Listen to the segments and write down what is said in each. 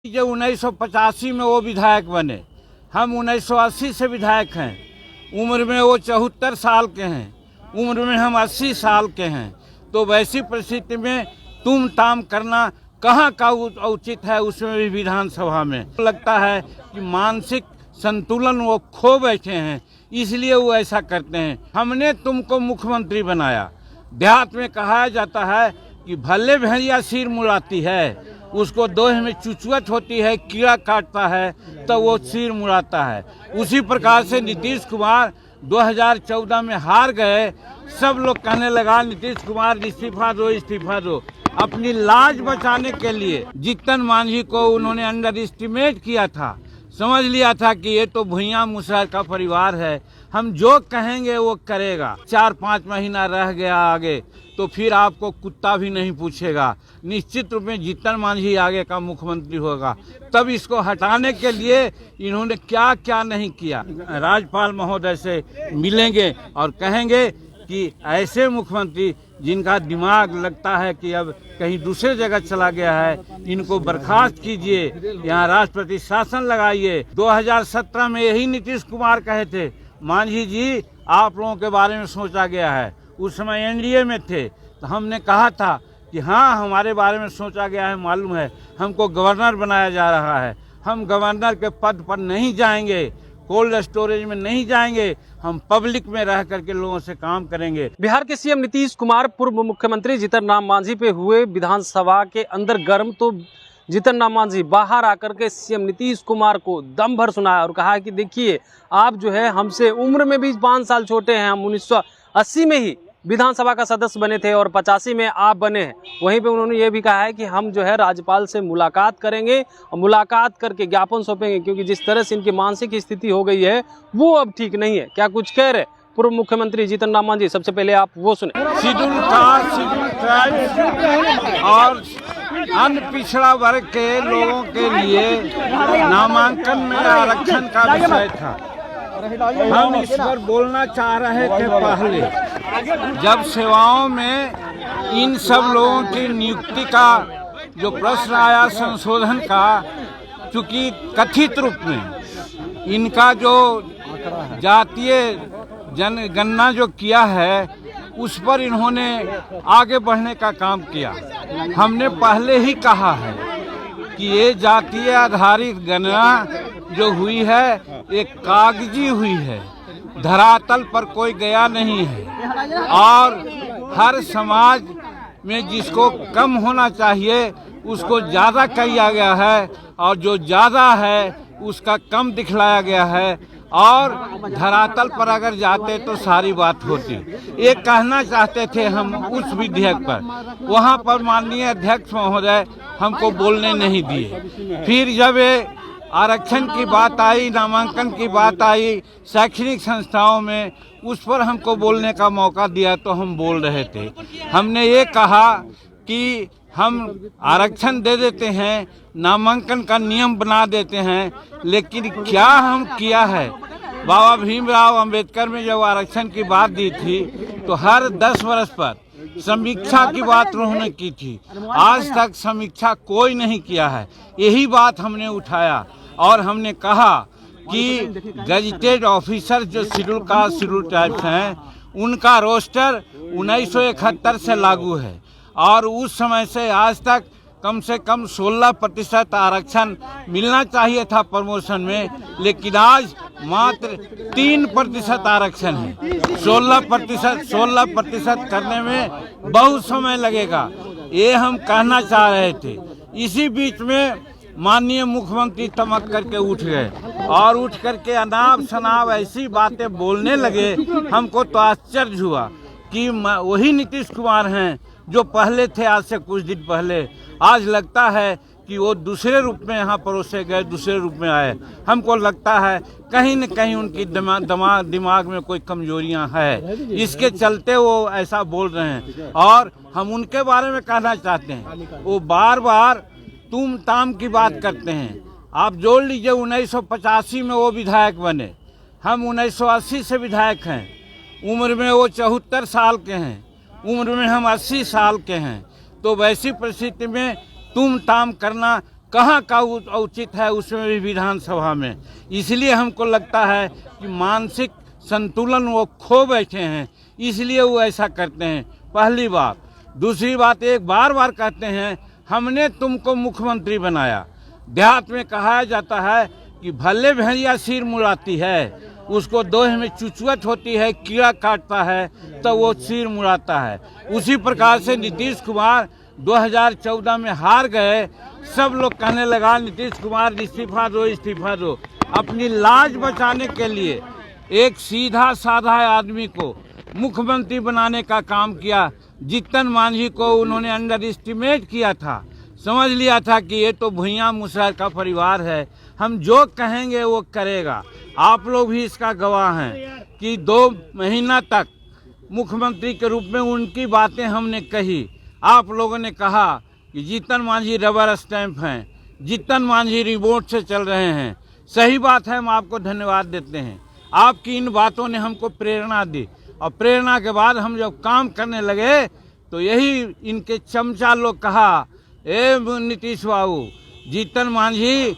जो 1985 में वो विधायक बने, हम 1980 से विधायक हैं। उम्र में वो 74 साल के हैं, उम्र में हम 80 साल के हैं। तो वैसी परिस्थिति में तुम ताम करना कहाँ का उचित है, उसमें भी विधानसभा में लगता है कि मानसिक संतुलन वो खो बैठे हैं, इसलिए वो ऐसा करते हैं। हमने तुमको मुख्यमंत्री बनाया। देहात में कहा जाता है कि भले भेड़िया सिर मुड़ाती है, उसको दोहे में चुचुअत होती है, कीड़ा काटता है तो वो सिर मुड़ाता है। उसी प्रकार से नीतीश कुमार 2014 में हार गए। सब लोग कहने लगा नीतीश कुमार इस्तीफा दो, इस्तीफा दो। अपनी लाज बचाने के लिए जीतन मांझी को उन्होंने अंडर एस्टिमेट किया था, समझ लिया था कि ये तो भुइयां मुसहर का परिवार है, हम जो कहेंगे वो करेगा। 4-5 महीना रह गया आगे तो फिर आपको कुत्ता भी नहीं पूछेगा। निश्चित रूप में जीतन मांझी आगे का मुख्यमंत्री होगा। तब इसको हटाने के लिए इन्होंने क्या क्या नहीं किया। राज्यपाल महोदय से मिलेंगे और कहेंगे कि ऐसे मुख्यमंत्री जिनका दिमाग लगता है कि अब कहीं दूसरे जगह चला गया है, इनको बर्खास्त कीजिए, यहाँ राष्ट्रपति शासन लगाइए। 2017 में यही नीतीश कुमार कहे थे, मांझी जी आप लोगों के बारे में सोचा गया है। उस समय एनडीए में थे तो हमने कहा था कि हाँ हमारे बारे में सोचा गया है, मालूम है, हमको गवर्नर बनाया जा रहा है। हम गवर्नर के पद पर नहीं जाएंगे, कोल्ड स्टोरेज में नहीं जाएंगे, हम पब्लिक में रह करके लोगों से काम करेंगे। बिहार के सीएम नीतीश कुमार पूर्व मुख्यमंत्री जीतन राम मांझी पे हुए विधानसभा के अंदर गर्म, तो जीतन राम मांझी बाहर आकर के सीएम नीतीश कुमार को दम भर सुनाया और कहा कि देखिए आप जो है हमसे उम्र में भी 5 साल छोटे हैं, हम 1980 में ही विधानसभा का सदस्य बने थे और 85 में आप बने हैं। वहीं पे उन्होंने ये भी कहा है कि हम जो है राज्यपाल से मुलाकात करेंगे और मुलाकात करके ज्ञापन सौंपेंगे, क्योंकि जिस तरह से इनकी मानसिक स्थिति हो गई है वो अब ठीक नहीं है। क्या कुछ कह रहे पूर्व मुख्यमंत्री जीतन राम मांझी, सबसे पहले आप वो सुने। शेड्यूल कास्ट, शेड्यूल ट्राइब और अन्य पिछड़ा वर्ग के लोगों के लिए नामांकन में आरक्षण का विषय था। हम इस पर बोलना चाह रहे थे पहले, जब सेवाओं में इन सब लोगों की नियुक्ति का जो प्रश्न आया संशोधन का, चूंकि कथित रूप में इनका जो जातीय जनगणना जो किया है उस पर इन्होंने आगे बढ़ने का काम किया। हमने पहले ही कहा है कि ये जातीय आधारित गणना जो हुई है एक कागजी हुई है, धरातल पर कोई गया नहीं है। और हर समाज में जिसको कम होना चाहिए उसको ज़्यादा किया गया है और जो ज़्यादा है उसका कम दिखलाया गया है। और धरातल पर अगर जाते तो सारी बात होती। ये कहना चाहते थे हम उस विधेयक पर, वहाँ पर माननीय अध्यक्ष महोदय हमको बोलने नहीं दिए। फिर जब ये आरक्षण की बात आई, नामांकन की बात आई शैक्षणिक संस्थाओं में, उस पर हमको बोलने का मौका दिया तो हम बोल रहे थे। हमने ये कहा कि हम आरक्षण दे देते हैं, नामांकन का नियम बना देते हैं, लेकिन क्या हम किया है। बाबा भीमराव अंबेडकर में जब आरक्षण की बात दी थी तो हर 10 वर्ष पर समीक्षा की बात उन्होंने की थी। आज तक समीक्षा कोई नहीं किया है। यही बात हमने उठाया और हमने कहा कि गजेटेड ऑफिसर जो शेड्यूल कास्ट, शेड्यूल ट्राइब्स हैं, उनका रोस्टर 1971 से लागू है और उस समय से आज तक कम से कम 16% आरक्षण मिलना चाहिए था प्रमोशन में, लेकिन आज मात्र 3% आरक्षण है। 16% करने में बहुत समय लगेगा, ये हम कहना चाह रहे थे। इसी बीच में माननीय मुख्यमंत्री चमक करके उठ गए और उठ करके अनाप शनाप ऐसी बातें बोलने लगे। हमको तो आश्चर्य हुआ कि वही नीतीश कुमार हैं जो पहले थे, आज से कुछ दिन पहले। आज लगता है कि वो दूसरे रूप में यहाँ परोसे गए, दूसरे रूप में आए। हमको लगता है कहीं न कहीं उनकी दिमाग में कोई कमजोरियाँ है, इसके चलते वो ऐसा बोल रहे हैं। और हम उनके बारे में कहना चाहते हैं, वो बार बार तुम ताम की बात करते हैं। आप जोड़ लीजिए 1985 में वो विधायक बने, हम 1980 से विधायक हैं। उम्र में वो 74 साल के हैं, उम्र में हम 80 साल के हैं। तो वैसी परिस्थिति में तुम ताम करना कहाँ का औचित है उसमें भी विधानसभा में। इसलिए हमको लगता है कि मानसिक संतुलन वो खो बैठे हैं, इसलिए वो ऐसा करते हैं। पहली बात। दूसरी बात, एक बार बार कहते हैं हमने तुमको मुख्यमंत्री बनाया। देहात में कहा जाता है कि भले भेड़िया सिर मुड़ाती है, उसको दोहे में चुचुअत होती है, कीड़ा काटता है तो वो सिर मुड़ाता है। उसी प्रकार से नीतीश कुमार 2014 में हार गए। सब लोग कहने लगा नीतीश कुमार इस्तीफा दो, इस्तीफा दो। अपनी लाज बचाने के लिए एक सीधा साधा आदमी को मुख्यमंत्री बनाने का काम किया। जीतन मांझी को उन्होंने अंडर एस्टिमेट किया था, समझ लिया था कि ये तो भुइयां मुसहर का परिवार है, हम जो कहेंगे वो करेगा। आप लोग भी इसका गवाह हैं कि 2 महीना तक मुख्यमंत्री के रूप में उनकी बातें हमने कही। आप लोगों ने कहा कि जीतन मांझी रबर स्टैंप हैं, जीतन मांझी रिमोट से चल रहे हैं। सही बात है, हम आपको धन्यवाद देते हैं। आपकी इन बातों ने हमको प्रेरणा दी, और प्रेरणा के बाद हम जब काम करने लगे तो यही इनके चमचा लोग कहा, ए नीतीश बाबू, जीतन मांझी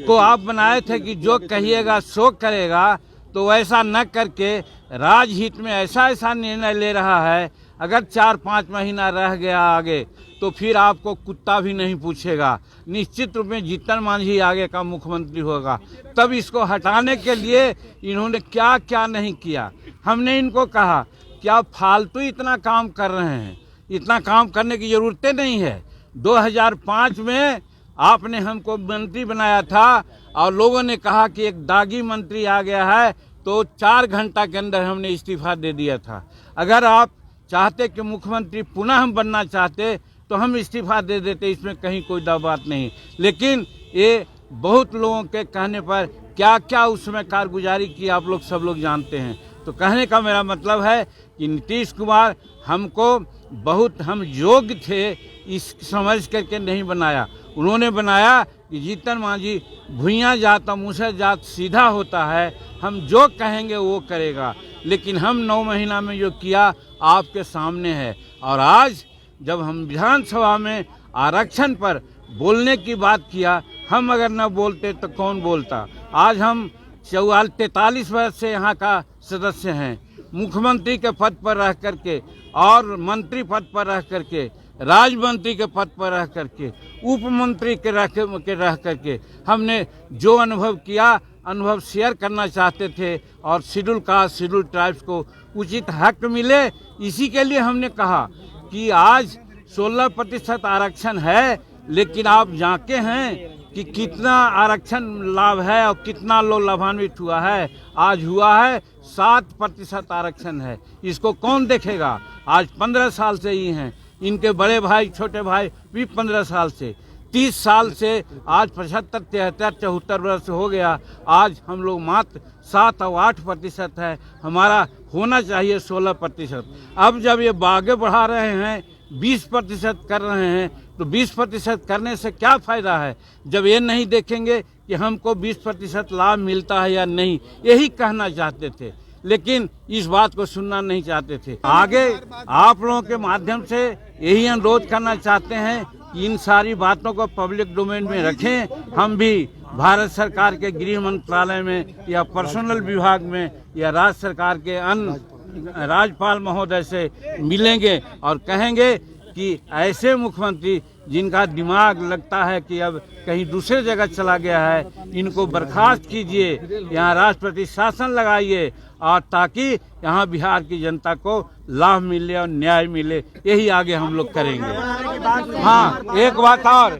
को आप बनाए थे कि जो कहिएगा सो करेगा, तो वैसा न करके राजहित में ऐसा ऐसा निर्णय ले रहा है। अगर 4-5 महीना रह गया आगे तो फिर आपको कुत्ता भी नहीं पूछेगा। निश्चित रूप में जीतन मांझी आगे का मुख्यमंत्री होगा। तब इसको हटाने के लिए इन्होंने क्या क्या नहीं किया। हमने इनको कहा कि आप फालतू इतना काम कर रहे हैं, इतना काम करने की ज़रूरतें नहीं है। 2005 में आपने हमको मंत्री बनाया था और लोगों ने कहा कि एक दागी मंत्री आ गया है, तो 4 घंटा के अंदर हमने इस्तीफा दे दिया था। अगर आप चाहते कि मुख्यमंत्री पुनः हम बनना चाहते तो हम इस्तीफा दे देते, इसमें कहीं कोई दो बात नहीं। लेकिन ये बहुत लोगों के कहने पर क्या क्या उसमें कारगुजारी की आप लोग सब लोग जानते हैं। तो कहने का मेरा मतलब है कि नीतीश कुमार हमको बहुत हम योग्य थे इस समझ करके नहीं बनाया। उन्होंने बनाया कि जीतन मांझी भुइयां जात और मुसहर जात सीधा होता है, हम जो कहेंगे वो करेगा। लेकिन हम 9 महीना में जो किया आपके सामने है। और आज जब हम विधानसभा में आरक्षण पर बोलने की बात किया, हम अगर न बोलते तो कौन बोलता। आज हम 43 वर्ष से यहाँ का सदस्य हैं, मुख्यमंत्री के पद पर रह करके और मंत्री पद पर रह करके, राज्य मंत्री के पद पर रह करके, उप मंत्री के रह करके हमने जो अनुभव किया, अनुभव शेयर करना चाहते थे। और शेड्यूल कास्ट, शेड्यूल ट्राइब्स को उचित हक मिले, इसी के लिए हमने कहा कि आज 16% आरक्षण है। लेकिन आप जानते हैं कि कितना आरक्षण लाभ है और कितना लोग लाभान्वित हुआ है। आज हुआ है 7% आरक्षण है। इसको कौन देखेगा। आज 15 साल से ही हैं, इनके बड़े भाई छोटे भाई भी 15 साल से, 30 साल से आज 75, 73, 74 वर्ष हो गया। आज हम लोग मात्र 7 और 8% है, हमारा होना चाहिए 16%। अब जब ये आगे बढ़ा रहे हैं, 20% कर रहे हैं, तो 20% करने से क्या फ़ायदा है जब ये नहीं देखेंगे कि हमको 20% लाभ मिलता है या नहीं। यही कहना चाहते थे, लेकिन इस बात को सुनना नहीं चाहते थे। आगे आप लोगों के माध्यम से यही अनुरोध करना चाहते हैं कि इन सारी बातों को पब्लिक डोमेन में रखें। हम भी भारत सरकार के गृह मंत्रालय में या पर्सनल विभाग में या राज्य सरकार के अन्य राज्यपाल महोदय से मिलेंगे और कहेंगे कि ऐसे मुख्यमंत्री जिनका दिमाग लगता है कि अब कहीं दूसरे जगह चला गया है, इनको बर्खास्त कीजिए, यहाँ राष्ट्रपति शासन लगाइए, और ताकि यहाँ बिहार की जनता को लाभ मिले और न्याय मिले। यही आगे हम लोग करेंगे। हाँ, एक बात और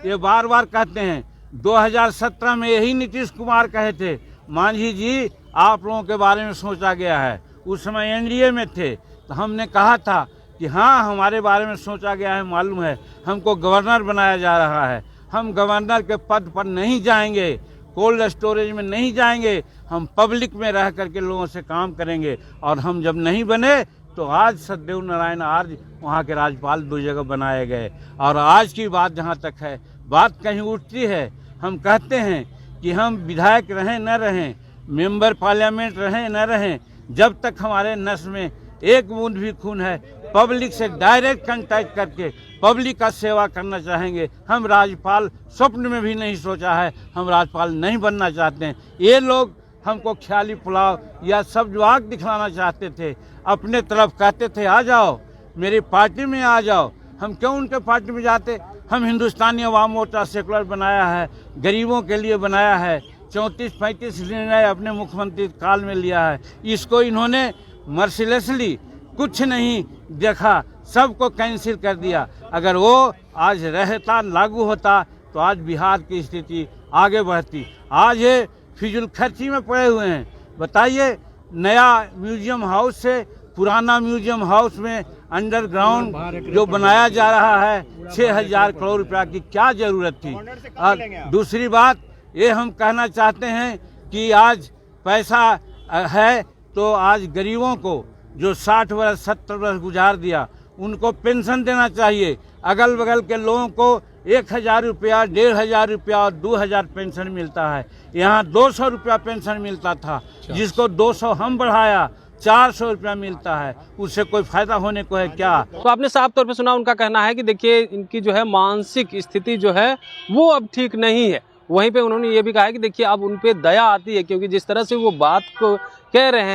ये बार बार कहते हैं, 2017 में यही नीतीश कुमार कहे थे, मांझी जी आप लोगों के बारे में सोचा गया है। उस समय एनडीए में थे, तो हमने कहा था कि हाँ हमारे बारे में सोचा गया है, मालूम है, हमको गवर्नर बनाया जा रहा है। हम गवर्नर के पद पर नहीं जाएंगे, कोल्ड स्टोरेज में नहीं जाएंगे, हम पब्लिक में रह करके लोगों से काम करेंगे। और हम जब नहीं बने तो आज सत्यदेव नारायण आर्य वहाँ के राज्यपाल 2 जगह बनाए गए। और आज की बात जहाँ तक है, बात कहीं उठती है, हम कहते हैं कि हम विधायक रहें न रहें, मेंबर पार्लियामेंट रहें न रहें, जब तक हमारे नस में एक बूंद भी खून है, पब्लिक से डायरेक्ट कांटेक्ट करके पब्लिक का सेवा करना चाहेंगे। हम राज्यपाल स्वप्न में भी नहीं सोचा है, हम राज्यपाल नहीं बनना चाहते हैं। ये लोग हमको ख्याली पुलाव या सब्जवाग दिखलाना चाहते थे, अपने तरफ कहते थे आ जाओ मेरी पार्टी में आ जाओ। हम क्यों उनके पार्टी में जाते? हम हिंदुस्तानी अवाम मोर्चा सेकुलर बनाया है, गरीबों के लिए बनाया है, 34-35 निर्णय अपने मुख्यमंत्री काल में लिया है। इसको इन्होंने मर्सिलेसली कुछ नहीं देखा, सबको कैंसिल कर दिया। अगर वो आज रहता, लागू होता तो आज बिहार की स्थिति आगे बढ़ती। आज ये फिजूल खर्ची में पड़े हुए हैं। बताइए, नया म्यूजियम हाउस से पुराना म्यूजियम हाउस में अंडरग्राउंड जो बनाया जा रहा है 6,000 करोड़ रुपया की क्या ज़रूरत थी। और दूसरी बात ये हम कहना चाहते हैं कि आज पैसा है तो आज गरीबों को जो 60 वर्ष 70 वर्ष गुजार दिया उनको पेंशन देना चाहिए। अगल बगल के लोगों को 1,000 रुपया, 1,500 रुपया और 2,000 पेंशन मिलता है। यहाँ 200 रुपया पेंशन मिलता था, जिसको 200 हम बढ़ाया, 400 रुपया मिलता है। उससे कोई फायदा होने को है क्या? तो आपने साफ तौर पे सुना, उनका कहना है कि देखिए इनकी जो है मानसिक स्थिति जो है वो अब ठीक नहीं है। वहीं पे उन्होंने ये भी कहा है कि देखिए अब उन पे दया आती है, क्योंकि जिस तरह से वो बात को कह रहे हैं